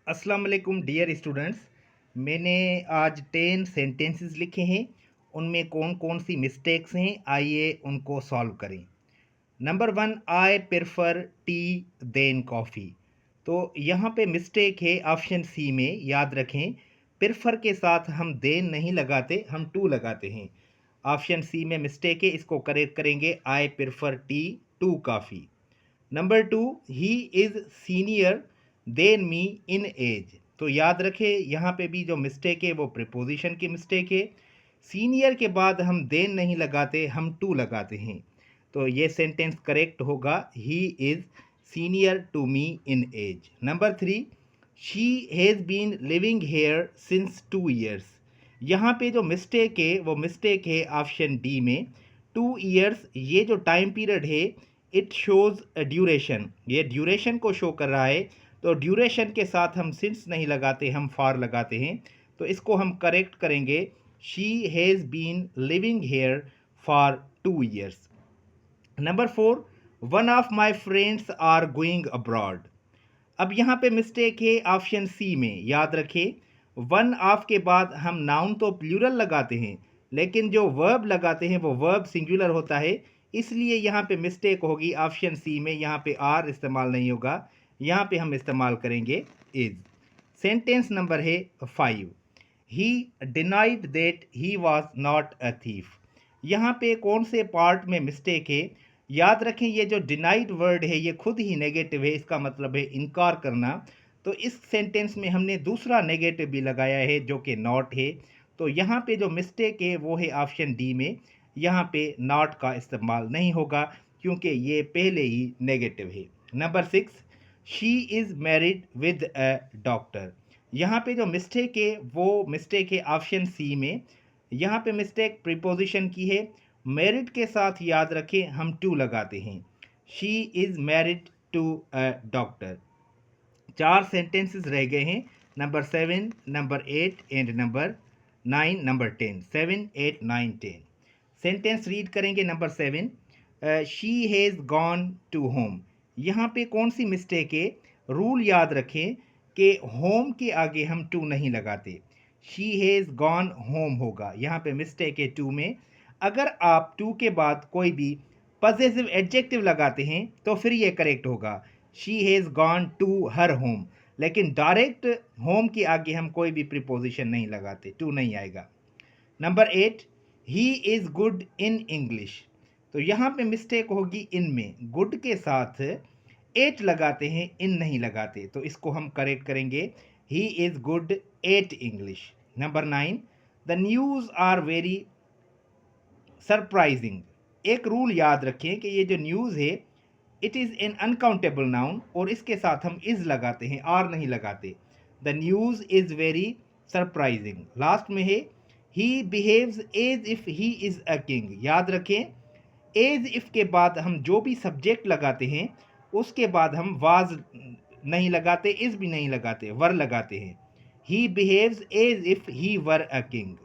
अस्सलाम वालेकुम dear students. मैंने आज 10 सेंटेंसेस लिखे हैं। उनमें कौन कौन सी मिस्टेक्स हैं, आइए उनको सॉल्व करें। Number 1, I prefer tea than coffee. तो यहाँ पे मिस्टेक है ऑप्शन सी में, याद रखें। प्रेफर के साथ हम देन नहीं लगाते, हम टू लगाते हैं। ऑप्शन सी में मिस्टेक है, इसको करेक्ट करेंगे। I prefer tea to coffee. Number 2, he is senior than me in age. तो याद रखें, यहाँ पे भी जो मिस्टेक है वो प्रीपोजिशन की मिस्टेक है। सीनियर के बाद हम देन नहीं लगाते, हम टू लगाते हैं। तो ये सेंटेंस करेक्ट होगा, he is senior to me in age. Number 3, she has been living here since 2 years। यहाँ पे जो मिस्टेक है वो मिस्टेक है ऑप्शन डी में। 2 years ये जो टाइम पीरियड है, इट शोज़ ड्यूरेशन, ये ड्यूरेशन को शो कर रहा है। तो ड्यूरेशन के साथ हम सिंस नहीं लगाते, हम फॉर लगाते हैं। तो इसको हम करेक्ट करेंगे, she has been living here for 2 years। Number 4, one of my friends are going abroad. अब यहाँ पे मिस्टेक है ऑप्शन सी में। याद रखें, वन ऑफ के बाद हम नाउन तो प्लूरल लगाते हैं, लेकिन जो वर्ब लगाते हैं वो वर्ब सिंगुलर होता है। इसलिए यहाँ पे मिस्टेक होगी ऑप्शन सी में। यहाँ पे आर इस्तेमाल नहीं होगा, यहाँ पे हम इस्तेमाल करेंगे इज। सेंटेंस नंबर है 5, ही denied that he was not a thief. यहाँ पे कौन से पार्ट में मिस्टेक है? याद रखें, ये जो डिनाइड वर्ड है ये खुद ही नेगेटिव है, इसका मतलब है इनकार करना। तो इस सेंटेंस में हमने दूसरा नेगेटिव भी लगाया है जो कि नॉट है। तो यहाँ पे जो मिस्टेक है वो है ऑप्शन डी में। यहाँ पे नॉट का इस्तेमाल नहीं होगा क्योंकि ये पहले ही नेगेटिव है। Number 6, she is married with a doctor. यहाँ पे जो मिस्टेक है वो मिस्टेक है ऑप्शन सी में। यहाँ पे मिस्टेक प्रीपोजिशन की है। मैरिड के साथ याद रखें हम टू लगाते हैं। She is married to a doctor. 4 sentences रह गए हैं, number 7, number 8 and number 9, number 10। 7, 8, 9, 10 sentence read करेंगे। Number 7, she has gone to home. यहाँ पे कौन सी मिस्टेक है? रूल याद रखें कि होम के आगे हम टू नहीं लगाते, शी हैज़ गॉन होम होगा। यहाँ पे मिस्टेक है टू में। अगर आप टू के बाद कोई भी पजेसिव एडजेक्टिव लगाते हैं तो फिर ये करेक्ट होगा, she has gone to her home. लेकिन डायरेक्ट होम के आगे हम कोई भी प्रीपोजिशन नहीं लगाते, टू नहीं आएगा। Number 8, he is good in English. तो यहाँ पे मिस्टेक होगी इन में, गुड के साथ एट लगाते हैं, इन नहीं लगाते। तो इसको हम करेक्ट करेंगे, he is good at English. Number 9, the news are very surprising. एक रूल याद रखें कि ये जो न्यूज़ है, it is an uncountable noun और इसके साथ हम इज़ लगाते हैं, आर नहीं लगाते। The news is very surprising. Last में है, he behaves as if he is a king. याद रखें, एज इफ़ के बाद हम जो भी सब्जेक्ट लगाते हैं उसके बाद हम वाज नहीं लगाते, इज़ भी नहीं लगाते, वर लगाते हैं। He behaves as if he were a king.